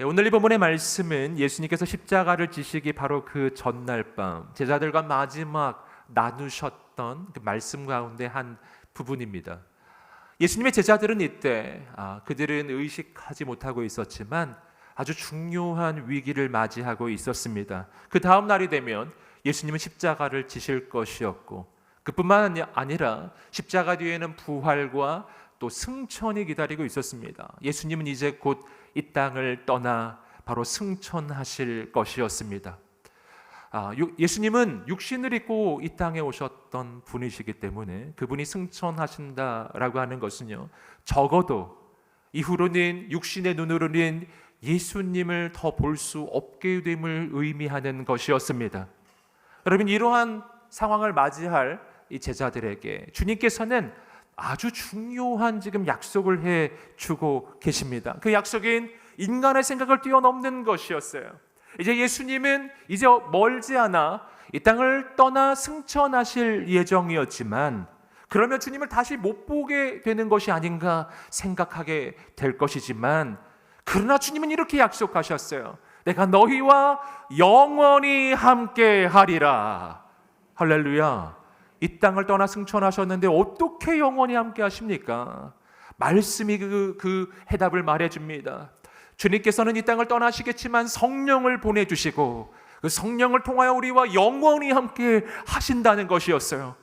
오늘 이 본문의 말씀은 예수님께서 십자가를 지시기 바로 그 전날 밤 제자들과 마지막 나누셨던 그 말씀 가운데 한 부분입니다. 예수님의 제자들은 이때 그들은 의식하지 못하고 있었지만 아주 중요한 위기를 맞이하고 있었습니다. 그 다음 날이 되면 예수님은 십자가를 지실 것이었고, 그뿐만 아니라 십자가 뒤에는 부활과 또 승천이 기다리고 있었습니다. 예수님은 이제 곧 이 땅을 떠나 바로 승천하실 것이었습니다. 예수님은 육신을 입고 이 땅에 오셨던 분이시기 때문에 그분이 승천하신다라고 하는 것은요, 적어도 이후로는 육신의 눈으로는 예수님을 더 볼 수 없게 됨을 의미하는 것이었습니다. 여러분, 이러한 상황을 맞이할 이 제자들에게 주님께서는 아주 중요한 지금 약속을 해 주고 계십니다. 그 약속인 인간의 생각을 뛰어넘는 것이었어요. 이제 예수님은 이제 멀지 않아 이 땅을 떠나 승천하실 예정이었지만, 그러면 주님을 다시 못 보게 되는 것이 아닌가 생각하게 될 것이지만, 그러나 주님은 이렇게 약속하셨어요. 내가 너희와 영원히 함께 하리라. 할렐루야. 이 땅을 떠나 승천하셨는데 어떻게 영원히 함께 하십니까? 말씀이 그 해답을 말해줍니다. 주님께서는 이 땅을 떠나시겠지만 성령을 보내주시고 그 성령을 통하여 우리와 영원히 함께 하신다는 것이었어요.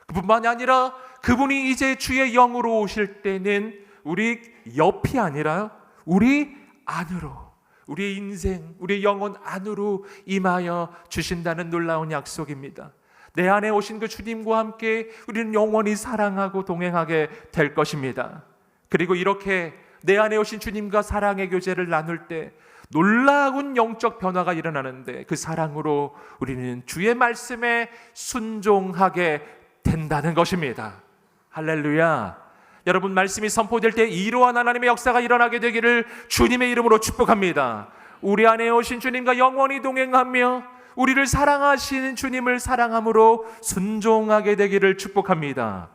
그뿐만이 아니라 그분이 이제 주의 영으로 오실 때는 우리 옆이 아니라 우리 안으로, 우리의 인생, 우리의 영혼 안으로 임하여 주신다는 놀라운 약속입니다. 내 안에 오신 그 주님과 함께 우리는 영원히 사랑하고 동행하게 될 것입니다. 그리고 이렇게 내 안에 오신 주님과 사랑의 교제를 나눌 때 놀라운 영적 변화가 일어나는데, 그 사랑으로 우리는 주의 말씀에 순종하게 된다는 것입니다. 할렐루야. 여러분, 말씀이 선포될 때 이러한 하나님의 역사가 일어나게 되기를 주님의 이름으로 축복합니다. 우리 안에 오신 주님과 영원히 동행하며 우리를 사랑하시는 주님을 사랑함으로 순종하게 되기를 축복합니다.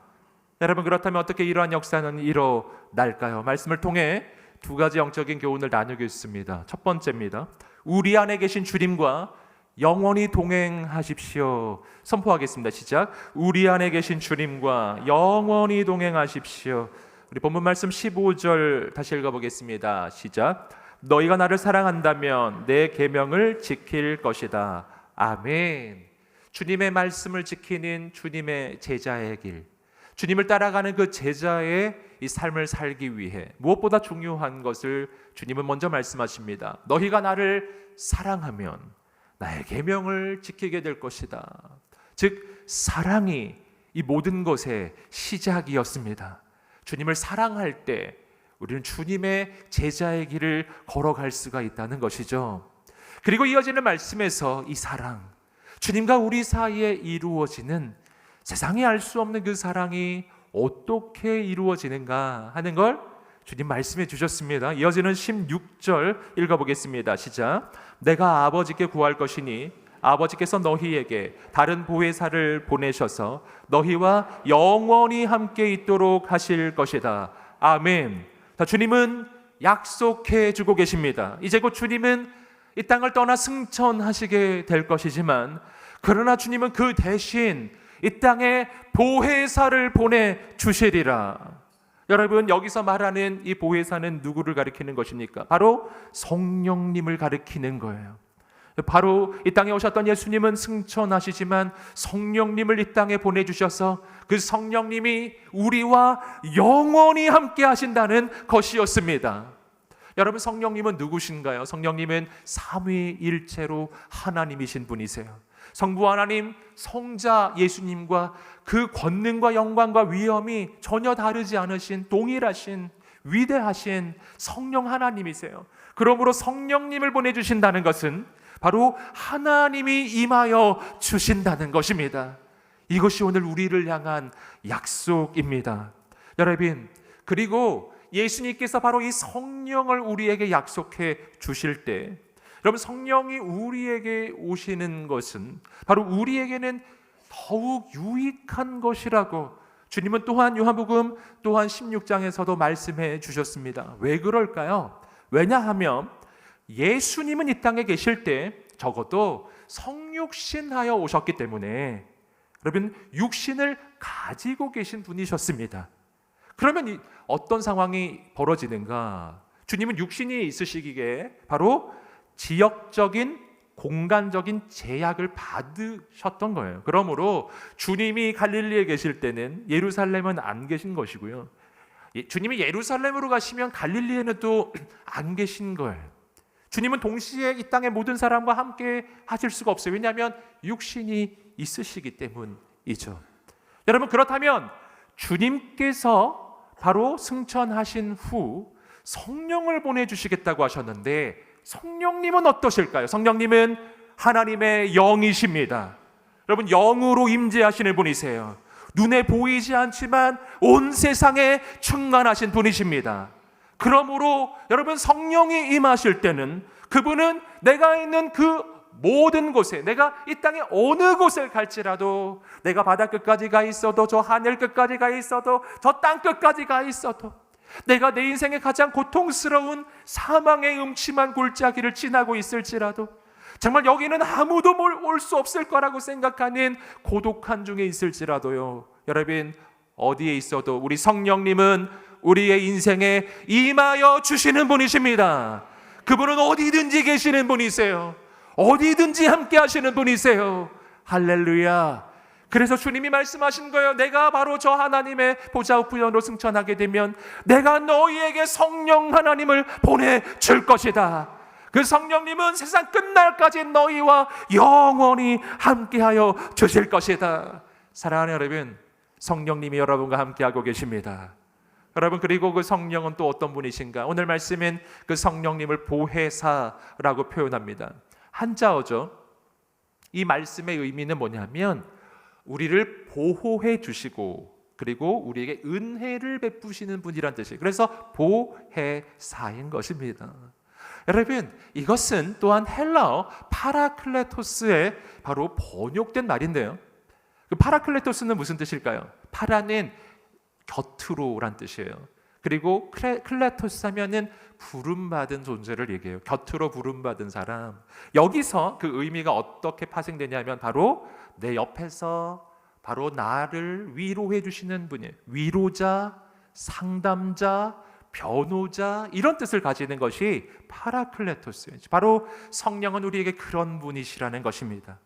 여러분, 그렇다면 어떻게 이러한 역사는 일어날까요? 말씀을 통해 두 가지 영적인 교훈을 나누겠습니다. 첫 번째입니다. 우리 안에 계신 주님과 영원히 동행하십시오. 선포하겠습니다. 시작. 우리 안에 계신 주님과 영원히 동행하십시오. 우리 본문 말씀 15절 다시 읽어보겠습니다. 시작. 너희가 나를 사랑한다면 내 계명을 지킬 것이다. 아멘. 주님의 말씀을 지키는 주님의 제자의 길, 주님을 따라가는 그 제자의 이 삶을 살기 위해 무엇보다 중요한 것을 주님은 먼저 말씀하십니다. 너희가 나를 사랑하면 나의 계명을 지키게 될 것이다. 즉, 사랑이 이 모든 것의 시작이었습니다. 주님을 사랑할 때 우리는 주님의 제자의 길을 걸어갈 수가 있다는 것이죠. 그리고 이어지는 말씀에서 이 사랑, 주님과 우리 사이에 이루어지는 세상이 알 수 없는 그 사랑이 어떻게 이루어지는가 하는 걸 주님 말씀해 주셨습니다. 이어지는 16절 읽어보겠습니다. 시작. 내가 아버지께 구할 것이니 아버지께서 너희에게 다른 보혜사를 보내셔서 너희와 영원히 함께 있도록 하실 것이다. 아멘. 주님은 약속해 주고 계십니다. 이제 곧 주님은 이 땅을 떠나 승천하시게 될 것이지만, 그러나 주님은 그 대신 이 땅에 보혜사를 보내주시리라. 여러분, 여기서 말하는 이 보혜사는 누구를 가리키는 것입니까? 바로 성령님을 가리키는 거예요. 바로 이 땅에 오셨던 예수님은 승천하시지만 성령님을 이 땅에 보내주셔서 그 성령님이 우리와 영원히 함께 하신다는 것이었습니다. 여러분, 성령님은 누구신가요? 성령님은 삼위일체로 하나님이신 분이세요. 성부 하나님, 성자 예수님과 그 권능과 영광과 위엄이 전혀 다르지 않으신 동일하신 위대하신 성령 하나님이세요. 그러므로 성령님을 보내주신다는 것은 바로 하나님이 임하여 주신다는 것입니다. 이것이 오늘 우리를 향한 약속입니다. 여러분, 그리고 예수님께서 바로 이 성령을 우리에게 약속해 주실 때, 여러분, 성령이 우리에게 오시는 것은 바로 우리에게는 더욱 유익한 것이라고 주님은 또한 요한복음 또한 16장에서도 말씀해 주셨습니다. 왜 그럴까요? 왜냐하면 예수님은 이 땅에 계실 때 적어도 성육신하여 오셨기 때문에 여러분 육신을 가지고 계신 분이셨습니다. 그러면 어떤 상황이 벌어지는가? 주님은 육신이 있으시기에 바로 지역적인 공간적인 제약을 받으셨던 거예요. 그러므로 주님이 갈릴리에 계실 때는 예루살렘은 안 계신 것이고요. 주님이 예루살렘으로 가시면 갈릴리에는 또 안 계신 거예요. 주님은 동시에 이 땅의 모든 사람과 함께 하실 수가 없어요. 왜냐하면 육신이 있으시기 때문이죠. 여러분, 그렇다면 주님께서 바로 승천하신 후 성령을 보내주시겠다고 하셨는데 성령님은 어떠실까요? 성령님은 하나님의 영이십니다. 여러분, 영으로 임재하시는 분이세요. 눈에 보이지 않지만 온 세상에 충만하신 분이십니다. 그러므로 여러분, 성령이 임하실 때는 그분은 내가 있는 그 모든 곳에, 내가 이 땅의 어느 곳을 갈지라도, 내가 바다 끝까지 가 있어도, 저 하늘 끝까지 가 있어도, 저 땅 끝까지 가 있어도, 내가 내 인생의 가장 고통스러운 사망의 음침한 골짜기를 지나고 있을지라도, 정말 여기는 아무도 올 수 없을 거라고 생각하는 고독한 중에 있을지라도요, 여러분, 어디에 있어도 우리 성령님은 우리의 인생에 임하여 주시는 분이십니다. 그분은 어디든지 계시는 분이세요. 어디든지 함께 하시는 분이세요. 할렐루야. 그래서 주님이 말씀하신 거예요. 내가 바로 저 하나님의 보좌우편으로 승천하게 되면 내가 너희에게 성령 하나님을 보내줄 것이다. 그 성령님은 세상 끝날까지 너희와 영원히 함께하여 주실 것이다. 사랑하는 여러분, 성령님이 여러분과 함께하고 계십니다. 여러분, 그리고 그 성령은 또 어떤 분이신가? 오늘 말씀은 그 성령님을 보혜사라고 표현합니다. 한자어죠. 이 말씀의 의미는 뭐냐면 우리를 보호해 주시고 그리고 우리에게 은혜를 베푸시는 분이란 뜻이에요. 그래서 보혜사인 것입니다. 여러분, 이것은 또한 헬라어 파라클레토스의 바로 번역된 말인데요. 그 파라클레토스는 무슨 뜻일까요? 파라는 곁으로란 뜻이에요. 그리고 클레토스 하면은 부름받은 존재를 얘기해요. 곁으로 부름받은 사람. 여기서 그 의미가 어떻게 파생되냐면 바로 내 옆에서 바로 나를 위로해 주시는 분이에요. 위로자, 상담자, 변호자, 이런 뜻을 가지는 것이 파라클레토스예요. 바로 성령은 우리에게 그런 분이시라는 것입니다.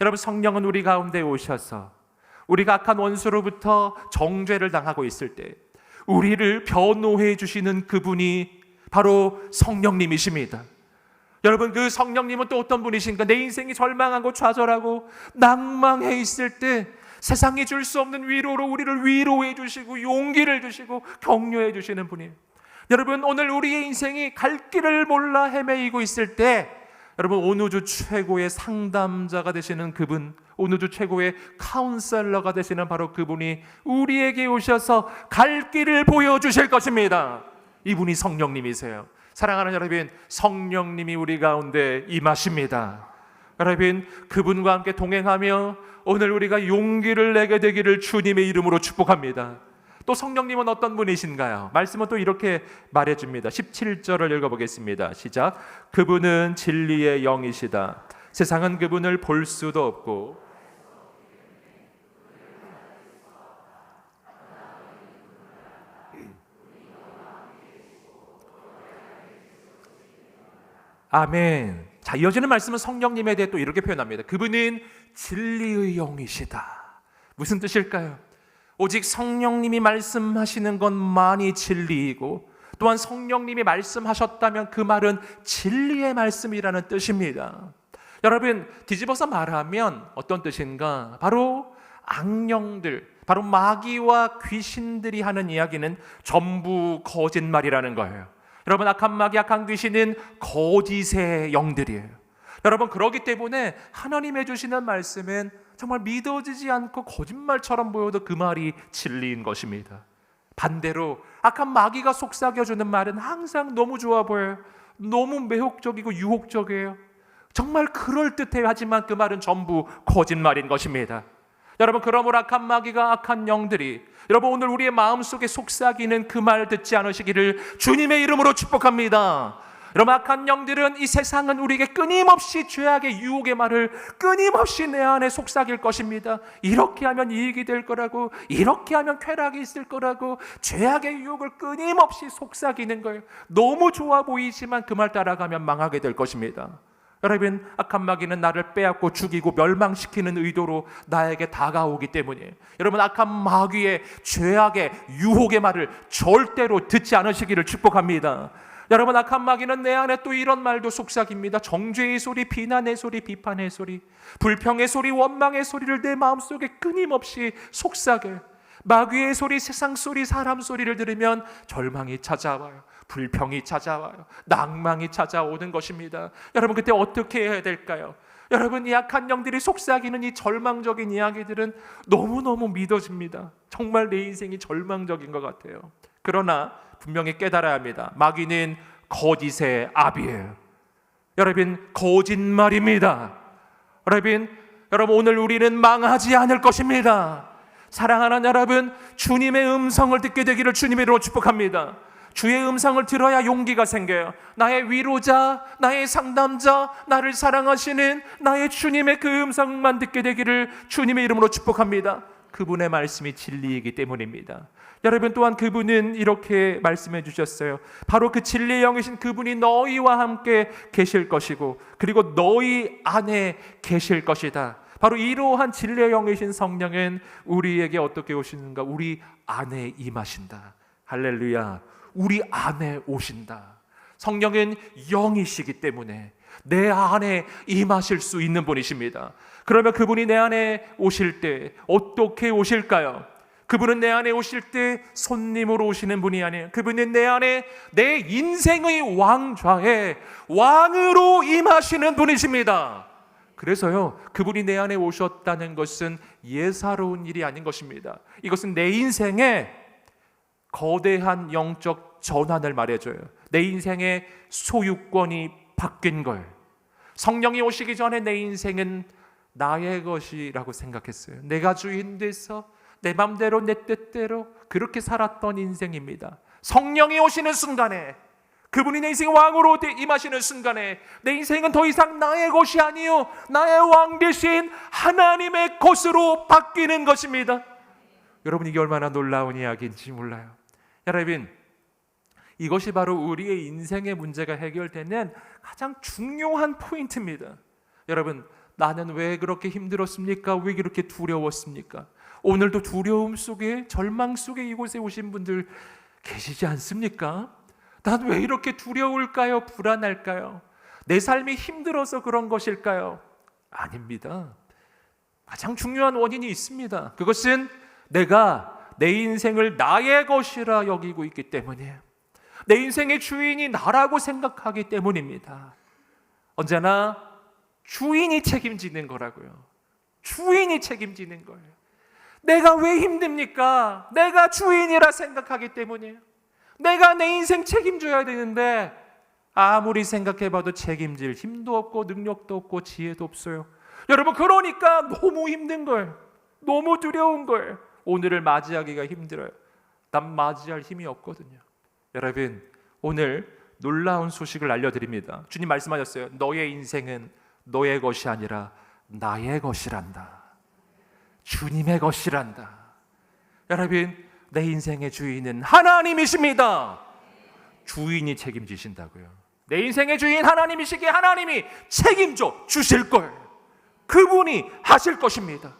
여러분, 성령은 우리 가운데 오셔서 우리가 악한 원수로부터 정죄를 당하고 있을 때 우리를 변호해 주시는 그분이 바로 성령님이십니다. 여러분, 그 성령님은 또 어떤 분이신가? 내 인생이 절망하고 좌절하고 낭망해 있을 때 세상이 줄 수 없는 위로로 우리를 위로해 주시고 용기를 주시고 격려해 주시는 분이에요. 여러분, 오늘 우리의 인생이 갈 길을 몰라 헤매이고 있을 때 여러분, 온 우주 최고의 상담자가 되시는 그분, 온 우주 최고의 카운셀러가 되시는 바로 그분이 우리에게 오셔서 갈 길을 보여주실 것입니다. 이분이 성령님이세요. 사랑하는 여러분, 성령님이 우리 가운데 임하십니다. 여러분, 그분과 함께 동행하며 오늘 우리가 용기를 내게 되기를 주님의 이름으로 축복합니다. 또 성령님은 어떤 분이신가요? 말씀은 또 이렇게 말해줍니다. 17절을 읽어보겠습니다. 시작. 그분은 진리의 영이시다. 세상은 그분을 볼 수도 없고 아멘. 자, 이어지는 말씀은 성령님에 대해 또 이렇게 표현합니다. 그분은 진리의 영이시다. 무슨 뜻일까요? 오직 성령님이 말씀하시는 것만이 진리이고 또한 성령님이 말씀하셨다면 그 말은 진리의 말씀이라는 뜻입니다. 여러분, 뒤집어서 말하면 어떤 뜻인가? 바로 악령들, 바로 마귀와 귀신들이 하는 이야기는 전부 거짓말이라는 거예요. 여러분, 악한 마귀, 악한 귀신은 거짓의 영들이에요. 여러분, 그렇기 때문에 하나님이 주시는 말씀은 정말 믿어지지 않고 거짓말처럼 보여도 그 말이 진리인 것입니다. 반대로 악한 마귀가 속삭여주는 말은 항상 너무 좋아 보여요. 너무 매혹적이고 유혹적이에요. 정말 그럴듯해요. 하지만 그 말은 전부 거짓말인 것입니다. 여러분, 그러므로 악한 마귀가, 악한 영들이 여러분 오늘 우리의 마음속에 속삭이는 그 말 듣지 않으시기를 주님의 이름으로 축복합니다. 여러분, 악한 영들은, 이 세상은 우리에게 끊임없이 죄악의 유혹의 말을 끊임없이 내 안에 속삭일 것입니다. 이렇게 하면 이익이 될 거라고, 이렇게 하면 쾌락이 있을 거라고, 죄악의 유혹을 끊임없이 속삭이는 거예요. 너무 좋아 보이지만 그 말 따라가면 망하게 될 것입니다. 여러분, 악한 마귀는 나를 빼앗고 죽이고 멸망시키는 의도로 나에게 다가오기 때문이에요. 여러분, 악한 마귀의 죄악의 유혹의 말을 절대로 듣지 않으시기를 축복합니다. 여러분, 악한 마귀는 내 안에 또 이런 말도 속삭입니다. 정죄의 소리, 비난의 소리, 비판의 소리, 불평의 소리, 원망의 소리를 내 마음속에 끊임없이 속삭여요. 마귀의 소리, 세상 소리, 사람 소리를 들으면 절망이 찾아와요. 불평이 찾아와요. 낭망이 찾아오는 것입니다. 여러분, 그때 어떻게 해야 될까요? 여러분, 이 악한 영들이 속삭이는 이 절망적인 이야기들은 너무너무 믿어집니다. 정말 내 인생이 절망적인 것 같아요. 그러나 분명히 깨달아야 합니다. 마귀는 거짓의 아비예요. 여러분, 거짓말입니다. 여러분, 오늘 우리는 망하지 않을 것입니다. 사랑하는 여러분, 주님의 음성을 듣게 되기를 주님의 이름으로 축복합니다. 주의 음성을 들어야 용기가 생겨요. 나의 위로자, 나의 상담자, 나를 사랑하시는 나의 주님의 그 음성만 듣게 되기를 주님의 이름으로 축복합니다. 그분의 말씀이 진리이기 때문입니다. 여러분, 또한 그분은 이렇게 말씀해 주셨어요. 바로 그 진리의 영이신 그분이 너희와 함께 계실 것이고, 그리고 너희 안에 계실 것이다. 바로 이러한 진리의 영이신 성령은 우리에게 어떻게 오시는가? 우리 안에 임하신다. 할렐루야. 우리 안에 오신다. 성령은 영이시기 때문에 내 안에 임하실 수 있는 분이십니다. 그러면 그분이 내 안에 오실 때 어떻게 오실까요? 그분은 내 안에 오실 때 손님으로 오시는 분이 아니에요. 그분은 내 안에 내 인생의 왕좌에 왕으로 임하시는 분이십니다. 그래서요, 그분이 내 안에 오셨다는 것은 예사로운 일이 아닌 것입니다. 이것은 내 인생에 거대한 영적 전환을 말해줘요. 내 인생의 소유권이 바뀐 걸. 성령이 오시기 전에 내 인생은 나의 것이라고 생각했어요. 내가 주인 돼서 내 맘대로 내 뜻대로 그렇게 살았던 인생입니다. 성령이 오시는 순간에, 그분이 내 인생의 왕으로 임하시는 순간에 내 인생은 더 이상 나의 것이 아니요 나의 왕 대신 하나님의 것으로 바뀌는 것입니다. 여러분, 이게 얼마나 놀라운 이야기인지 몰라요. 여러분, 이것이 바로 우리의 인생의 문제가 해결되는 가장 중요한 포인트입니다. 여러분, 나는 왜 그렇게 힘들었습니까? 왜 그렇게 두려웠습니까? 오늘도 두려움 속에, 절망 속에 이곳에 오신 분들 계시지 않습니까? 난 왜 이렇게 두려울까요? 불안할까요? 내 삶이 힘들어서 그런 것일까요? 아닙니다. 가장 중요한 원인이 있습니다. 그것은 내가 내 인생을 나의 것이라 여기고 있기 때문이에요. 내 인생의 주인이 나라고 생각하기 때문입니다. 언제나 주인이 책임지는 거라고요. 주인이 책임지는 거예요. 내가 왜 힘듭니까? 내가 주인이라 생각하기 때문이에요. 내가 내 인생 책임져야 되는데 아무리 생각해봐도 책임질 힘도 없고 능력도 없고 지혜도 없어요. 여러분, 그러니까 너무 힘든 거예요. 너무 두려운 거예요. 오늘을 맞이하기가 힘들어요. 난 맞이할 힘이 없거든요. 여러분, 오늘 놀라운 소식을 알려드립니다. 주님 말씀하셨어요. 너의 인생은 너의 것이 아니라 나의 것이란다. 주님의 것이란다. 여러분, 내 인생의 주인은 하나님이십니다. 주인이 책임지신다고요. 내 인생의 주인 하나님이시기에 하나님이 책임져 주실 거예요. 그분이 하실 것입니다.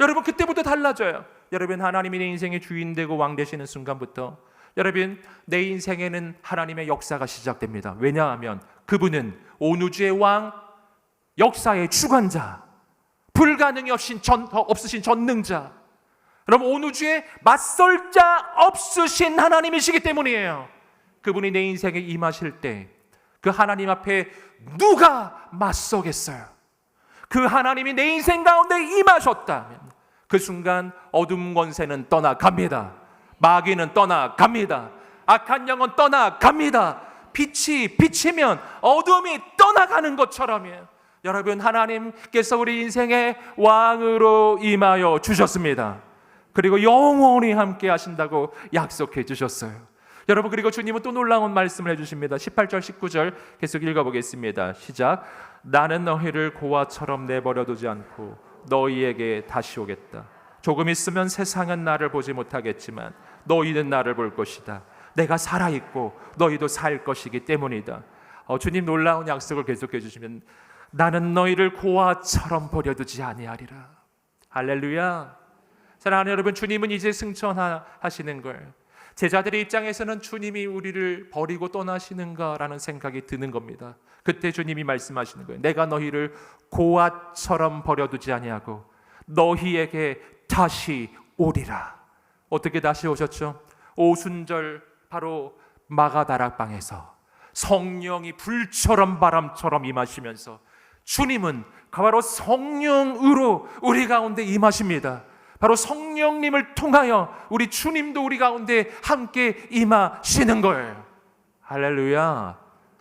여러분, 그때부터 달라져요. 여러분, 하나님이 내 인생의 주인 되고 왕 되시는 순간부터 여러분, 내 인생에는 하나님의 역사가 시작됩니다. 왜냐하면 그분은 온 우주의 왕, 역사의 주관자, 불가능이 없으신 전능자, 여러분, 온 우주에 맞설 자 없으신 하나님이시기 때문이에요. 그분이 내 인생에 임하실 때 그 하나님 앞에 누가 맞서겠어요? 그 하나님이 내 인생 가운데 임하셨다면 그 순간 어둠 권세는 떠나갑니다. 마귀는 떠나갑니다. 악한 영은 떠나갑니다. 빛이 비치면 어둠이 떠나가는 것처럼이에요. 여러분, 하나님께서 우리 인생의 왕으로 임하여 주셨습니다. 그리고 영원히 함께 하신다고 약속해 주셨어요. 여러분, 그리고 주님은 또 놀라운 말씀을 해주십니다. 18절 19절 계속 읽어보겠습니다. 시작. 나는 너희를 고아처럼 내버려두지 않고 너희에게 다시 오겠다. 조금 있으면 세상은 나를 보지 못하겠지만 너희는 나를 볼 것이다. 내가 살아있고 너희도 살 것이기 때문이다. 주님 놀라운 약속을 계속해 주시면 나는 너희를 고아처럼 버려두지 아니하리라. 할렐루야. 사랑하는 여러분, 주님은 이제 승천하시는 거예요. 제자들의 입장에서는 주님이 우리를 버리고 떠나시는가라는 생각이 드는 겁니다. 그때 주님이 말씀하시는 거예요. 내가 너희를 고아처럼 버려두지 아니하고 너희에게 다시 오리라. 어떻게 다시 오셨죠? 오순절 바로 마가다락방에서 성령이 불처럼 바람처럼 임하시면서 주님은 바로 성령으로 우리 가운데 임하십니다. 바로 성령님을 통하여 우리 주님도 우리 가운데 함께 임하시는 거예요. 할렐루야.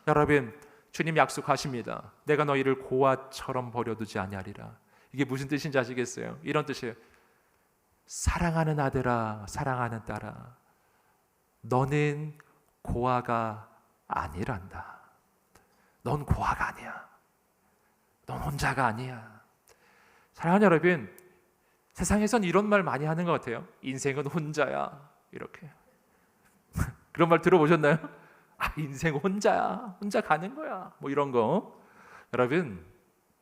여러분, 주님 약속하십니다. 내가 너희를 고아처럼 버려두지 아니하리라. 이게 무슨 뜻인지 아시겠어요? 이런 뜻이에요. 사랑하는 아들아, 사랑하는 딸아, 너는 고아가 아니란다. 넌 고아가 아니야. 넌 혼자가 아니야. 사랑하는 여러분, 세상에선 이런 말 많이 하는 것 같아요. 인생은 혼자야. 이렇게. 그런 말 들어보셨나요? 인생 혼자야. 혼자 가는 거야. 뭐 이런 거. 여러분,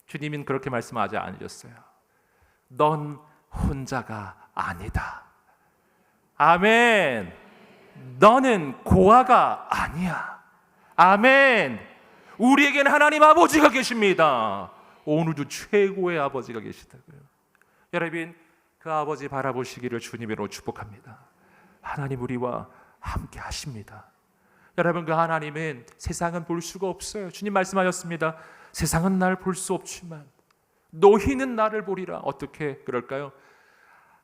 주님은 그렇게 말씀하지 않으셨어요. 넌 혼자가 아니다. 아멘. 너는 고아가 아니야. 아멘. 우리에게는 하나님 아버지가 계십니다. 오늘도 최고의 아버지가 계시다고요. 여러분, 그 아버지 바라보시기를 주님으로 축복합니다. 하나님 우리와 함께 하십니다. 여러분, 그 하나님은 세상은 볼 수가 없어요. 주님 말씀하셨습니다. 세상은 날 볼 수 없지만 너희는 나를 보리라. 어떻게 그럴까요?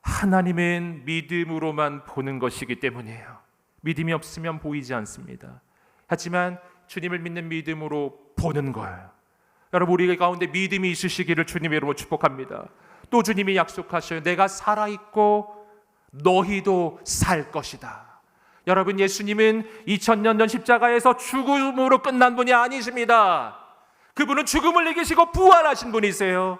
하나님은 믿음으로만 보는 것이기 때문이에요. 믿음이 없으면 보이지 않습니다. 하지만 주님을 믿는 믿음으로 보는 거예요. 여러분, 우리 가운데 믿음이 있으시기를 주님의 이름으로 축복합니다. 또 주님이 약속하셔요. 내가 살아있고 너희도 살 것이다. 여러분, 예수님은 2000년 전 십자가에서 죽음으로 끝난 분이 아니십니다. 그분은 죽음을 이기시고 부활하신 분이세요.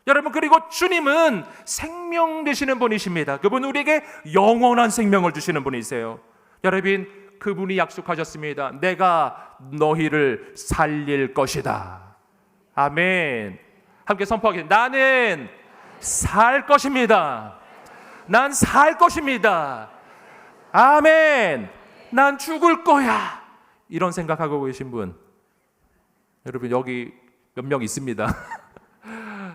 여러분, 그리고 주님은 생명 되시는 분이십니다. 그분 우리에게 영원한 생명을 주시는 분이세요. 여러분, 그분이 약속하셨습니다. 내가 너희를 살릴 것이다. 아멘. 함께 선포하겠습니다. 나는 살 것입니다. 난 살 것입니다. 아멘. 난 죽을 거야. 이런 생각하고 계신 분, 여러분 여기 몇 명 있습니다.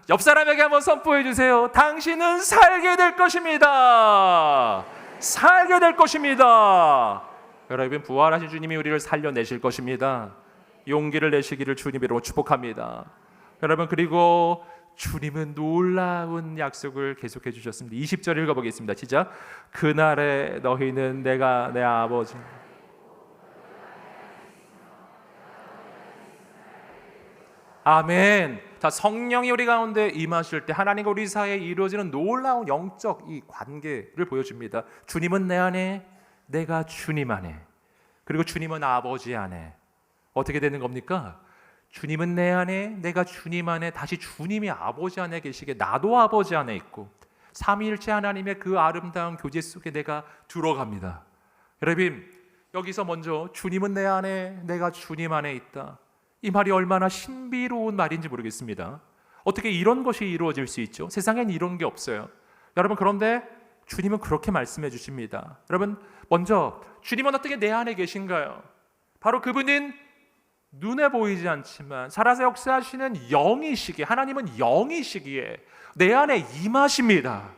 옆 사람에게 한번 선포해 주세요. 당신은 살게 될 것입니다. 살게 될 것입니다. 여러분, 부활하신 주님이 우리를 살려내실 것입니다. 용기를 내시기를 주님으로 축복합니다. 여러분, 그리고 주님은 놀라운 약속을 계속해 주셨습니다. 20절 읽어보겠습니다. 시작. 그날에 너희는 내가 내 아버지. 아멘. 자, 성령이 우리 가운데 임하실 때 하나님과 우리 사이에 이루어지는 놀라운 영적 이 관계를 보여줍니다. 주님은 내 안에, 내가 주님 안에, 그리고 주님은 아버지 안에. 어떻게 되는 겁니까? 주님은 내 안에, 내가 주님 안에, 다시 주님이 아버지 안에 계시게 나도 아버지 안에 있고 삼위일체 하나님의 그 아름다운 교제 속에 내가 들어갑니다. 여러분, 여기서 먼저 주님은 내 안에, 내가 주님 안에 있다. 이 말이 얼마나 신비로운 말인지 모르겠습니다. 어떻게 이런 것이 이루어질 수 있죠? 세상엔 이런 게 없어요. 여러분, 그런데 주님은 그렇게 말씀해 주십니다. 여러분, 먼저 주님은 어떻게 내 안에 계신가요? 바로 그분은 눈에 보이지 않지만 살아서 역사하시는 영이시기에, 하나님은 영이시기에 내 안에 임하십니다.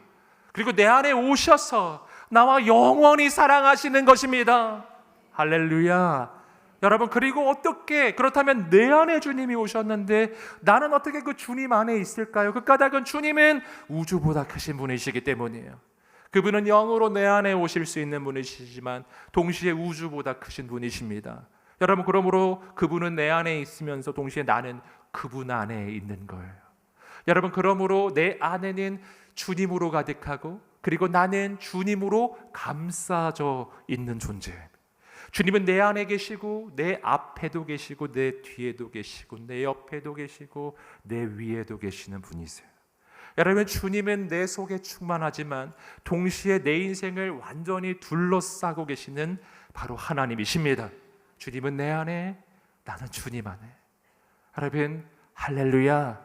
그리고 내 안에 오셔서 나와 영원히 사랑하시는 것입니다. 할렐루야. 여러분, 그리고 어떻게, 그렇다면 내 안에 주님이 오셨는데 나는 어떻게 그 주님 안에 있을까요? 그 까닭은 주님은 우주보다 크신 분이시기 때문이에요. 그분은 영으로 내 안에 오실 수 있는 분이시지만 동시에 우주보다 크신 분이십니다. 여러분, 그러므로 그분은 내 안에 있으면서 동시에 나는 그분 안에 있는 거예요. 여러분, 그러므로 내 안에는 주님으로 가득하고 그리고 나는 주님으로 감싸져 있는 존재. 주님은 내 안에 계시고 내 앞에도 계시고 내 뒤에도 계시고 내 옆에도 계시고 내 위에도 계시는 분이세요. 여러분, 주님은 내 속에 충만하지만 동시에 내 인생을 완전히 둘러싸고 계시는 바로 하나님이십니다. 주님은 내 안에, 나는 주님 안에. 여러분, 할렐루야.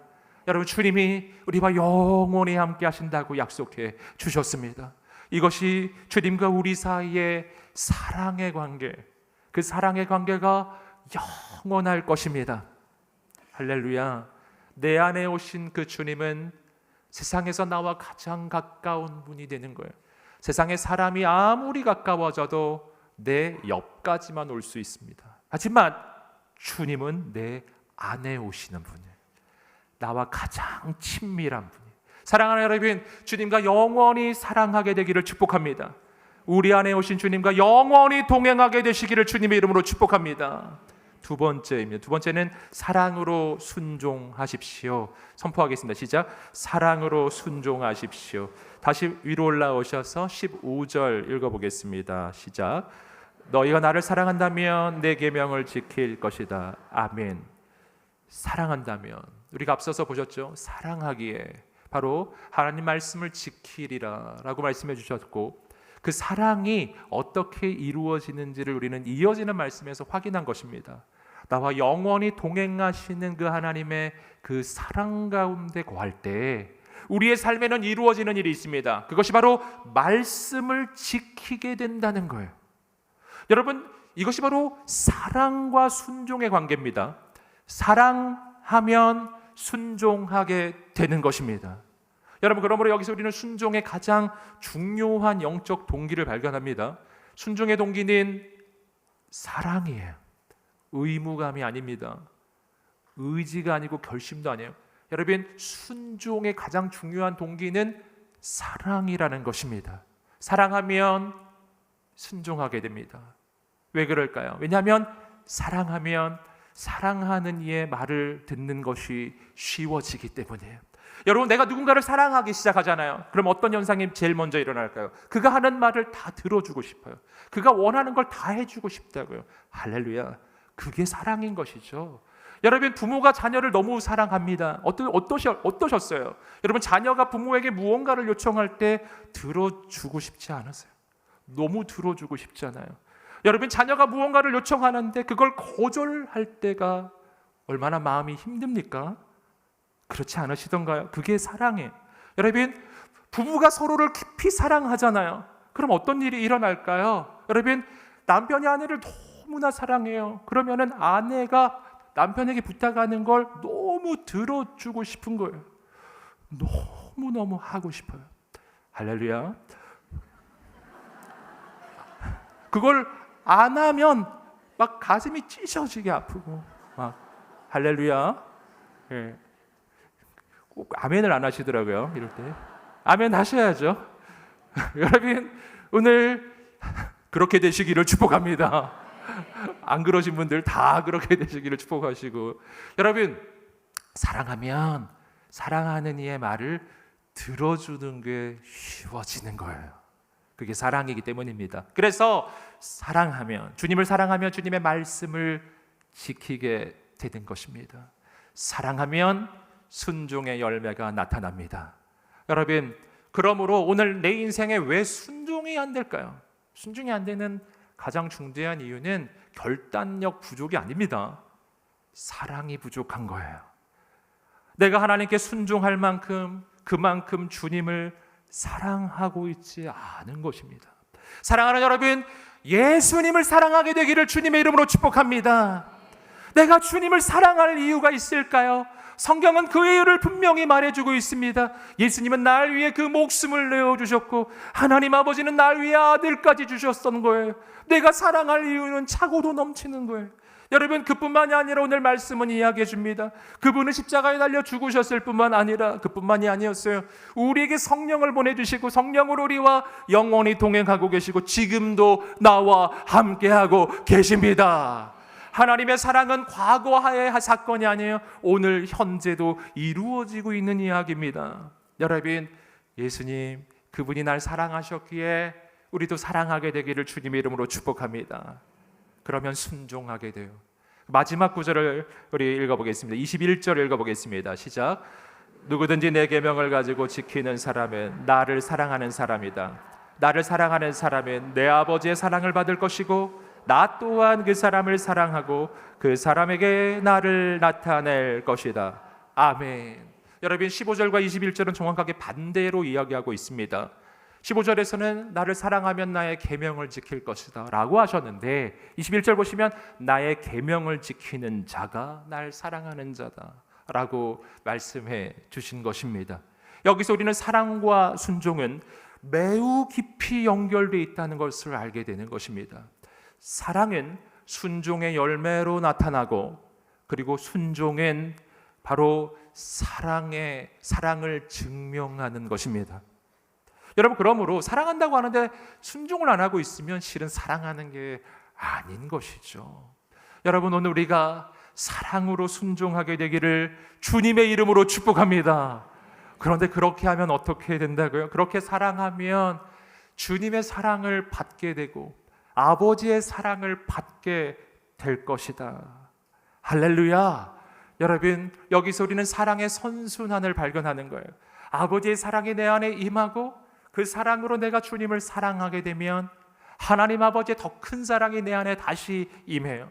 여러분, 주님이 우리와 영원히 함께 하신다고 약속해 주셨습니다. 이것이 주님과 우리 사이의 사랑의 관계, 그 사랑의 관계가 영원할 것입니다. 할렐루야. 내 안에 오신 그 주님은 세상에서 나와 가장 가까운 분이 되는 거예요. 세상에 사람이 아무리 가까워져도 내 옆까지만 올 수 있습니다. 하지만 주님은 내 안에 오시는 분이에요. 나와 가장 친밀한 분이에요. 사랑하는 여러분, 주님과 영원히 사랑하게 되기를 축복합니다. 우리 안에 오신 주님과 영원히 동행하게 되시기를 주님의 이름으로 축복합니다. 두 번째입니다. 두 번째는 사랑으로 순종하십시오. 선포하겠습니다. 시작. 사랑으로 순종하십시오. 다시 위로 올라오셔서 15절 읽어보겠습니다. 시작. 너희가 나를 사랑한다면 내 계명을 지킬 것이다. 아멘. 사랑한다면, 우리가 앞서서 보셨죠? 사랑하기에 바로 하나님 말씀을 지키리라 라고 말씀해 주셨고, 그 사랑이 어떻게 이루어지는지를 우리는 이어지는 말씀에서 확인한 것입니다. 나와 영원히 동행하시는 그 하나님의 그 사랑 가운데 거할 때 우리의 삶에는 이루어지는 일이 있습니다. 그것이 바로 말씀을 지키게 된다는 거예요. 여러분, 이것이 바로 사랑과 순종의 관계입니다. 사랑하면 순종하게 되는 것입니다. 여러분, 그러므로 여기서 우리는 순종의 가장 중요한 영적 동기를 발견합니다. 순종의 동기는 사랑이에요. 의무감이 아닙니다. 의지가 아니고 결심도 아니에요. 여러분, 순종의 가장 중요한 동기는 사랑이라는 것입니다. 사랑하면 순종하게 됩니다. 왜 그럴까요? 왜냐하면 사랑하면 사랑하는 이의 말을 듣는 것이 쉬워지기 때문이에요. 여러분, 내가 누군가를 사랑하기 시작하잖아요. 그럼 어떤 현상이 제일 먼저 일어날까요? 그가 하는 말을 다 들어주고 싶어요. 그가 원하는 걸 다 해주고 싶다고요. 할렐루야. 그게 사랑인 것이죠. 여러분, 부모가 자녀를 너무 사랑합니다. 어떠셨어요? 여러분, 자녀가 부모에게 무언가를 요청할 때 들어주고 싶지 않으세요? 너무 들어주고 싶잖아요. 여러분, 자녀가 무언가를 요청하는데 그걸 거절할 때가 얼마나 마음이 힘듭니까? 그렇지 않으시던가요? 그게 사랑이에요. 여러분, 부부가 서로를 깊이 사랑하잖아요. 그럼 어떤 일이 일어날까요? 여러분, 남편이 아내를 너무나 사랑해요. 그러면은 아내가 남편에게 부탁하는 걸 너무 들어주고 싶은 거예요. 너무너무 하고 싶어요. 할렐루야. 그걸 안 하면 막 가슴이 찢어지게 아프고 막 할렐루야. 예. 꼭 아멘을 안 하시더라고요. 이럴 때 아멘 하셔야죠. 여러분, 오늘 그렇게 되시기를 축복합니다. 안 그러신 분들 다 그렇게 되시기를 축복하시고, 여러분, 사랑하면 사랑하는 이의 말을 들어주는 게 쉬워지는 거예요. 그게 사랑이기 때문입니다. 그래서 사랑하면, 주님을 사랑하면 주님의 말씀을 지키게 되는 것입니다. 사랑하면 순종의 열매가 나타납니다. 여러분, 그러므로 오늘 내 인생에 왜 순종이 안 될까요? 순종이 안 되는 가장 중대한 이유는 결단력 부족이 아닙니다. 사랑이 부족한 거예요. 내가 하나님께 순종할 만큼 그만큼 주님을 사랑하고 있지 않은 것입니다. 사랑하는 여러분, 예수님을 사랑하게 되기를 주님의 이름으로 축복합니다. 내가 주님을 사랑할 이유가 있을까요? 성경은 그 이유를 분명히 말해주고 있습니다. 예수님은 날 위해 그 목숨을 내어주셨고 하나님 아버지는 날 위해 아들까지 주셨던 거예요. 내가 사랑할 이유는 차고도 넘치는 거예요. 여러분, 그뿐만이 아니라 오늘 말씀은 이야기해 줍니다. 그분은 십자가에 달려 죽으셨을 뿐만 아니라 그뿐만이 아니었어요. 우리에게 성령을 보내주시고 성령으로 우리와 영원히 동행하고 계시고 지금도 나와 함께하고 계십니다. 하나님의 사랑은 과거의 사건이 아니에요. 오늘 현재도 이루어지고 있는 이야기입니다. 여러분, 예수님, 그분이 날 사랑하셨기에 우리도 사랑하게 되기를 주님의 이름으로 축복합니다. 그러면 순종하게 돼요. 마지막 구절을 우리 읽어보겠습니다. 21절 읽어보겠습니다. 시작. 누구든지 내 계명을 가지고 지키는 사람은 나를 사랑하는 사람이다. 나를 사랑하는 사람은 내 아버지의 사랑을 받을 것이고 나 또한 그 사람을 사랑하고 그 사람에게 나를 나타낼 것이다. 아멘. 여러분, 15절과 21절은 정확하게 반대로 이야기하고 있습니다. 15절에서는 나를 사랑하면 나의 계명을 지킬 것이다 라고 하셨는데 21절 보시면 나의 계명을 지키는 자가 날 사랑하는 자다 라고 말씀해 주신 것입니다. 여기서 우리는 사랑과 순종은 매우 깊이 연결되어 있다는 것을 알게 되는 것입니다. 사랑은 순종의 열매로 나타나고, 그리고 순종은 바로 사랑을 증명하는 것입니다. 여러분, 그러므로 사랑한다고 하는데 순종을 안 하고 있으면 실은 사랑하는 게 아닌 것이죠. 여러분, 오늘 우리가 사랑으로 순종하게 되기를 주님의 이름으로 축복합니다. 그런데 그렇게 하면 어떻게 된다고요? 그렇게 사랑하면 주님의 사랑을 받게 되고 아버지의 사랑을 받게 될 것이다. 할렐루야. 여러분, 여기서 우리는 사랑의 선순환을 발견하는 거예요. 아버지의 사랑이 내 안에 임하고 그 사랑으로 내가 주님을 사랑하게 되면 하나님 아버지의 더 큰 사랑이 내 안에 다시 임해요.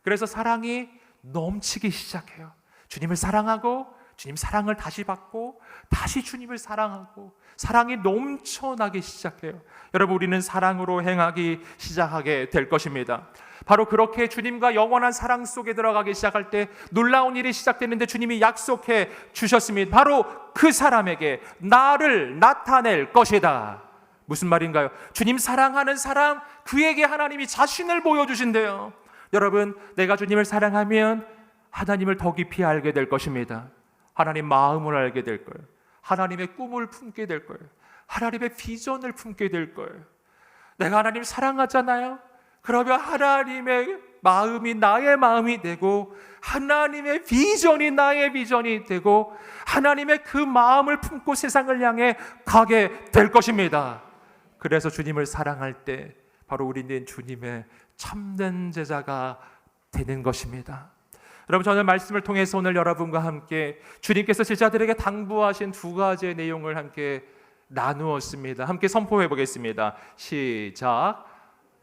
그래서 사랑이 넘치기 시작해요. 주님을 사랑하고 주님 사랑을 다시 받고 다시 주님을 사랑하고 사랑이 넘쳐나기 시작해요. 여러분, 우리는 사랑으로 행하기 시작하게 될 것입니다. 바로 그렇게 주님과 영원한 사랑 속에 들어가기 시작할 때 놀라운 일이 시작되는데 주님이 약속해 주셨습니다. 바로 그 사람에게 나를 나타낼 것이다. 무슨 말인가요? 주님 사랑하는 사람, 그에게 하나님이 자신을 보여주신대요. 여러분, 내가 주님을 사랑하면 하나님을 더 깊이 알게 될 것입니다. 하나님 마음을 알게 될 거예요. 하나님의 꿈을 품게 될 거예요. 하나님의 비전을 품게 될 거예요. 내가 하나님 사랑하잖아요. 그러면 하나님의 마음이 나의 마음이 되고 하나님의 비전이 나의 비전이 되고 하나님의 그 마음을 품고 세상을 향해 가게 될 것입니다. 그래서 주님을 사랑할 때 바로 우리는 주님의 참된 제자가 되는 것입니다. 여러분, 저는 말씀을 통해서 오늘 여러분과 함께 주님께서 제자들에게 당부하신 두 가지의 내용을 함께 나누었습니다. 함께 선포해 보겠습니다. 시작.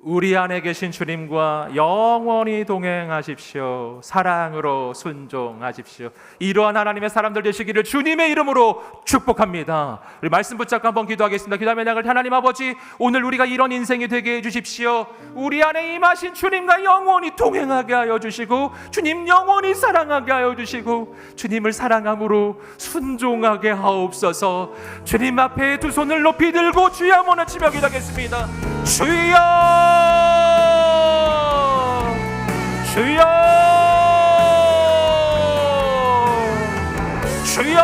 우리 안에 계신 주님과 영원히 동행하십시오. 사랑으로 순종하십시오. 이러한 하나님의 사람들 되시기를 주님의 이름으로 축복합니다. 우리 말씀 붙잡고 한번 기도하겠습니다. 기도하며 나갈 하나님 아버지, 오늘 우리가 이런 인생이 되게 해주십시오. 우리 안에 임하신 주님과 영원히 동행하게 하여 주시고 주님 영원히 사랑하게 하여 주시고 주님을 사랑함으로 순종하게 하옵소서. 주님 앞에 두 손을 높이 들고 주여 한번 외치며 기도하겠습니다. 주여, 주여, 주여.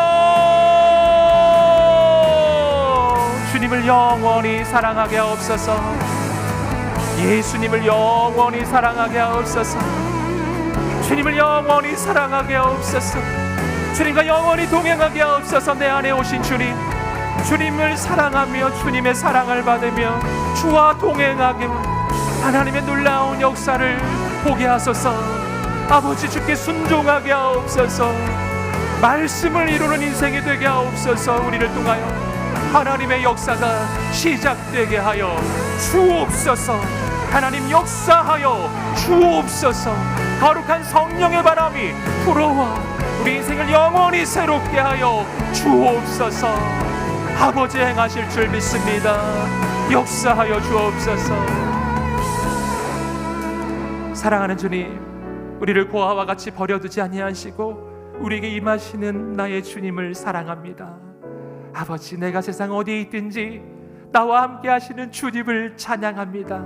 주님을 영원히 사랑하게 하옵소서. 예수님을 영원히 사랑하게 하옵소서. 주님을 영원히 사랑하게 하옵소서. 주님과 영원히 동행하게 하옵소서. 내 안에 오신 주님, 주님을 사랑하며 주님의 사랑을 받으며 주와 동행하게 하나님의 놀라운 역사를 보게 하소서. 아버지, 주께 순종하게 하옵소서. 말씀을 이루는 인생이 되게 하옵소서. 우리를 통하여 하나님의 역사가 시작되게 하여 주옵소서. 하나님 역사하여 주옵소서. 거룩한 성령의 바람이 불어와 우리 인생을 영원히 새롭게 하여 주옵소서. 아버지 행하실 줄 믿습니다. 역사하여 주옵소서. 사랑하는 주님, 우리를 고아와 같이 버려두지 아니하시고 우리에게 임하시는 나의 주님을 사랑합니다. 아버지, 내가 세상 어디에 있든지 나와 함께 하시는 주님을 찬양합니다.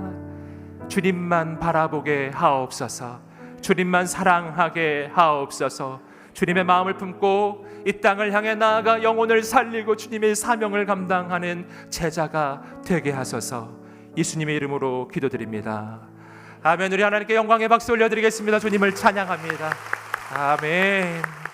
주님만 바라보게 하옵소서. 주님만 사랑하게 하옵소서. 주님의 마음을 품고 이 땅을 향해 나아가 영혼을 살리고 주님의 사명을 감당하는 제자가 되게 하소서. 예수님의 이름으로 기도드립니다. 아멘. 우리 하나님께 영광의 박수 올려드리겠습니다. 주님을 찬양합니다. 아멘.